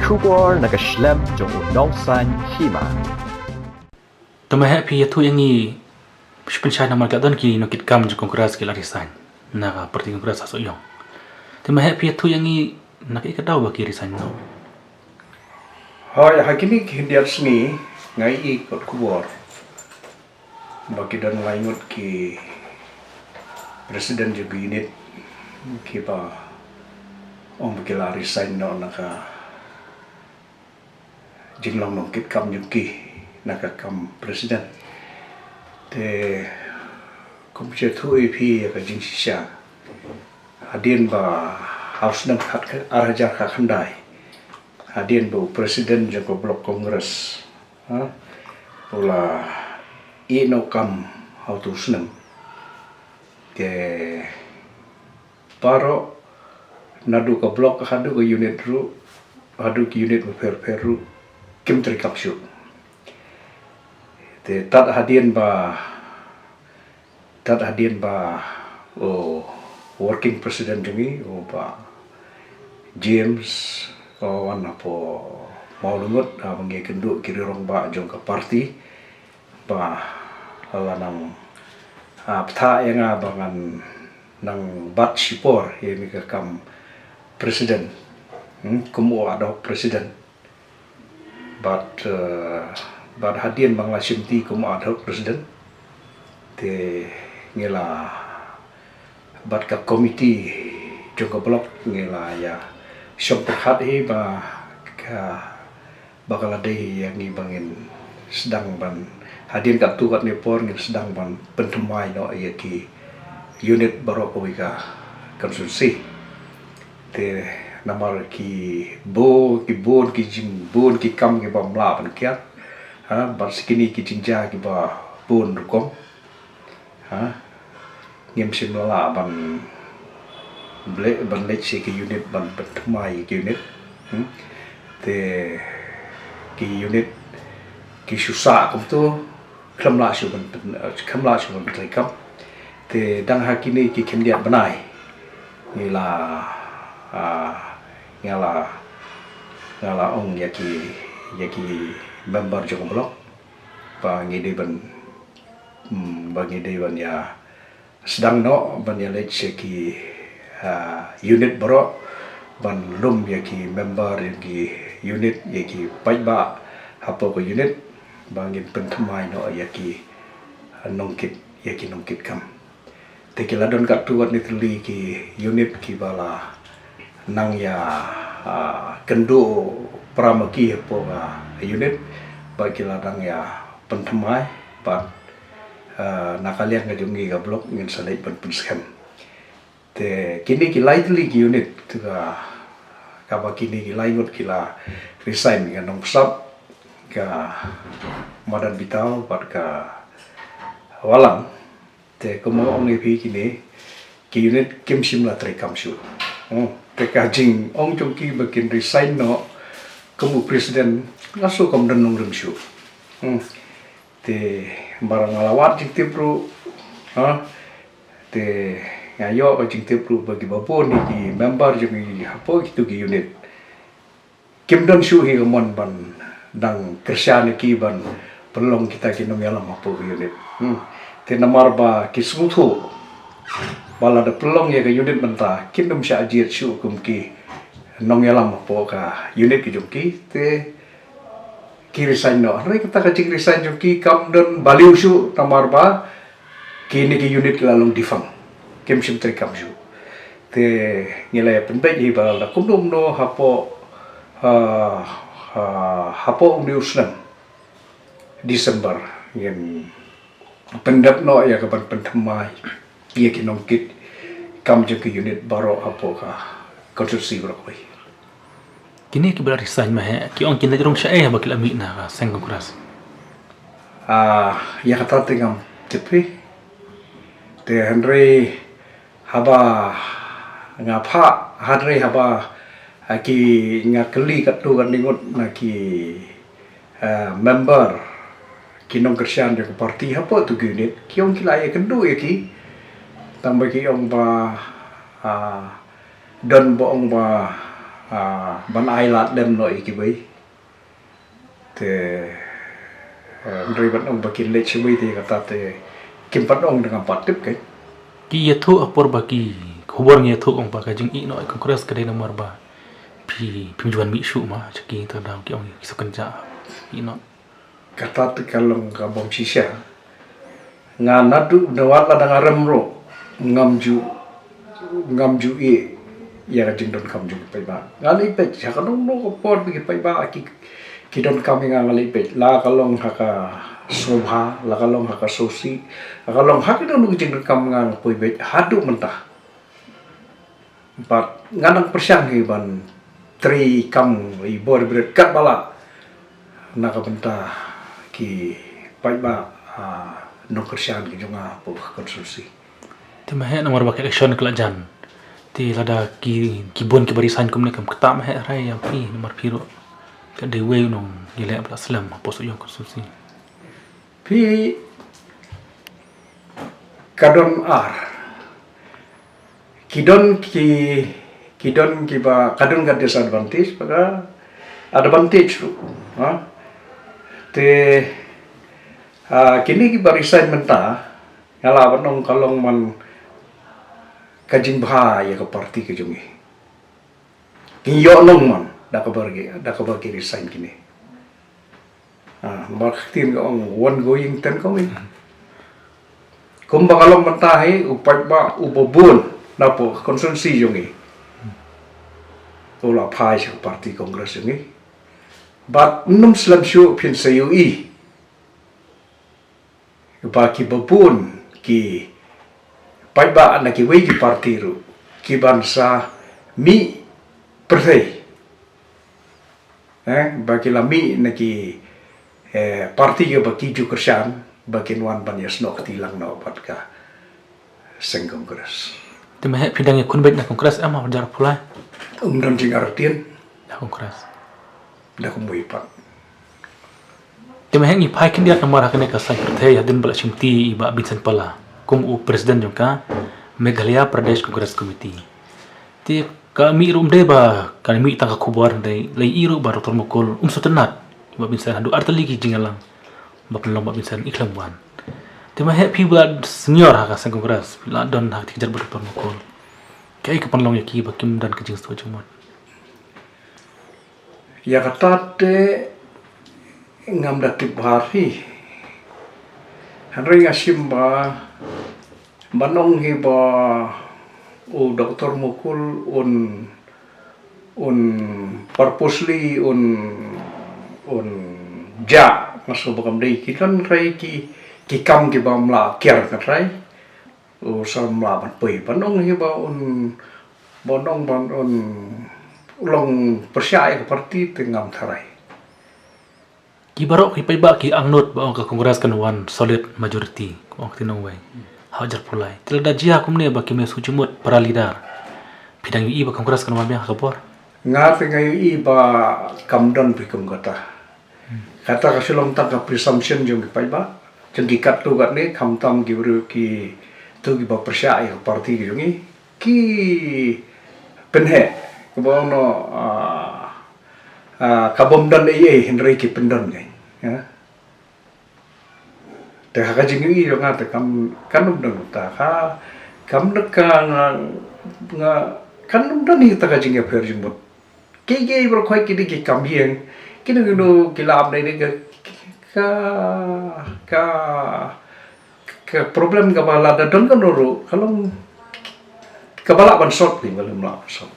Kubor nakaslem jong udongsan hima. Tumahe pi tu yang ni pensyai nama kadon ki no kit kam jong kongres ki larisan na parti kongres aso yong. Tumahe pi tu yang ni nak ikadaw ba ki risan no. Hoy hakini hindiar sini ngai ikut kubor. Bagi dan lainut ki presiden juga unit ki ba bagi larisan no naka jinglong no kit kam yuki naka kam presiden. Te komputer tu EP ka jing sisya. Hadin ba haus dan arajar ka khandai. Hadin bu presiden joko blok kongres. Pula ino kam hautu senam. Ke paro nadu ka blok hadu ka unit ru hadu ki unit peru kim trikapsu. Te tat hadin ba working president jumi ba James wana po maulungut mangi kendu kiri rong ba jong ka parti ba lanang pta yang abangan nang bat sipor yemi ka kam presiden kumu ada presiden bat hadin bangla simti kumu ada presiden te ngela bat ka komiti jong ka blok ngela ya syamperhat ba ka bakal ada yang ngibangin sedang ban hadin kat tu kat nepor ngin sedang ban pentemai no ya ki unit baru ko ka konsulsi te namar ki bon ki jing bon ki kam ki bam la ban kiat bar sikini ki jinja ki ba bon rukom ngim sim la ban lek si ki unit ban pentemai ki unit te ki unit ki susah kum tu khamla su ban trikam te dang hakini ki khemdiat banai ni la ngala ong yaki member jong blok pa ngide ban ya sedang no ban ya lek ki unit bro ban lum yaki member yaki unit yaki paiba hapo ko unit bangin pentemai no yaki nongkit kam tekila don kat tuat ni teli ki unit ki bala nang ya kendo pramaki hapo unit bagi ladang ya pentemai bat nakalian ngajungi ka blok ngin salai penskam te kini ki lightly ki unit tuga kaba kini ki lainut kila resign ka nong sap ka madan bitau bat ka walang te komo ong epi kini ki unit kim simla trekam su te ka jing ong jongki bakin resign no komo presiden lasu kom dan nong su te barang alawat jing tipru te ngayo ka jing tipru bagi babon ni ki member jong hapo gitu ki unit kim dan su hi mon ban dang kerja ni ki ban perlong kita ki nom yalam hapo ki unit te namar ba ki smutu bala da perlong ya ka unit banta kin dum sya ajir su kum ki nom yalam hapo ka unit ki jong ki te ki resign no re kita ka jing resign jong ki kam don baliu su namar ba ki ni ki unit lalong difang kem sim trikam su te ngilai penpej hi bal da kumdum no hapo uniuslam Desember yang pendap no ya kapan pentemai ia kinongkit kam je ke unit baro hapo ka konstruksi beroi Kini ki bala risan mah ki ong kin rong syai ba kilami na ka seng kongres. ya kata tingam tepi te Henry haba ngapa hadre haba ki ngakeli katu kan ningut na ki member kinong kersian de parti hapo tu unit ki ong kila ya kendu ya ki tambah ki ong ba don bo ong ba ban ai lat dem noi ki bai te ndri ban ong bakin le chimi te kata te kim pat ong dengan patip ke ki yathu apor baki khubor nge thu ong baka jing i no kongres kedai nomor ba pi pimjuan mi shu ma chaki tadam ki ong sakenja i no kata te kalong ka bom shisha nganadu dawat la dangarem ro ngamju i ya jing don kam ju pai ba ngali pe chakanong no ko por bi pai ba ki don kam ngali pe la kalong haka sobha la kalong haka sosi la kalong hak don jing don kam ngang poi be hadu mentah but nganang persyang hi ban tri kam i bor bret kat bala naka benta ki pai ba no persyang ki jonga po konstruksi ti mahe nomor baka election kelajan ti lada kibon ki barisan kumne kam kata mahe rai yang pi nomor piro ka de we nong gile apla slam poso yung konstruksi pi kadon kidon ki ba kadon ga disadvantage pada advantage lu te kini ki barisan menta ngala banong kalong man kajing bha ya ka parti ke jungi kiyo nong man da ka bagi resign kini marketing ka ong one going ten ko min kum bakalong mentahi upat ba ubobun na po konsensi jungi ula phai sa parti kongres jungi but num slam shu pin sayu i ba ki babun ki pai ba na ki wei ki parti ru ki bansa mi perthei bagi la mi na ki parti ke baki ju kersan bagi wan ban yas nok tilang na opat ka seng kongres ti mahe pidang kun bet na kongres ama jar pulai dan jing artien na kongres da ko mui pat ti mahe ngi pai kin dia nomor hakne ka sai perthei hadin bala chimti ba binsan pala kum u presiden jongka Meghalaya Pradesh Congress Committee ti kami rum de ba kami tang khubor de lei iru ba Dr. Mukul sutenat ba binsan hadu artali ki jingalang ba pelong ba binsan iklam wan ti ma happy blood senior ha ka sang kongres la don ha ti jar ba Dr. Mukul kai ka panlong yaki ba kim dan kejing stu jumot ya kata te ngam da tip hari hanring asim ba banong hi ba o Dr. Mukul purposely ja maso bagam dei kitan rai ki kam ki bam la kiar ka rai o sam la ban pui banong hi ba banong ban long persyai ka parti tengam tharai ki barok ki pai ba ki angnot ba ka kongres kan one solid majority ong tinong wai hajar pulai tilda jia kumne ba ki me sujumut para leader pidang i ba kongres kan wan bia kapor nga ngai i ba kamdan pi kum kata ka silom tak ka presumption jong ki pai ba jong ki kat tu gat ne kham tam ki bru ki tu ki ba persyai ka parti ki jongi ki penhe ko ba no kabom dan Henry ki pendon ngai ya te ha jing i yo nga te kam kanum dan ta ha kam ka nga kanum dan ni ta ka jing ya pher jing bot ke bro khoi ki ki kam hieng ki no ki lam dai ka problem ka bala da don ka no ro kalong ka bala ban sot pi balum la sot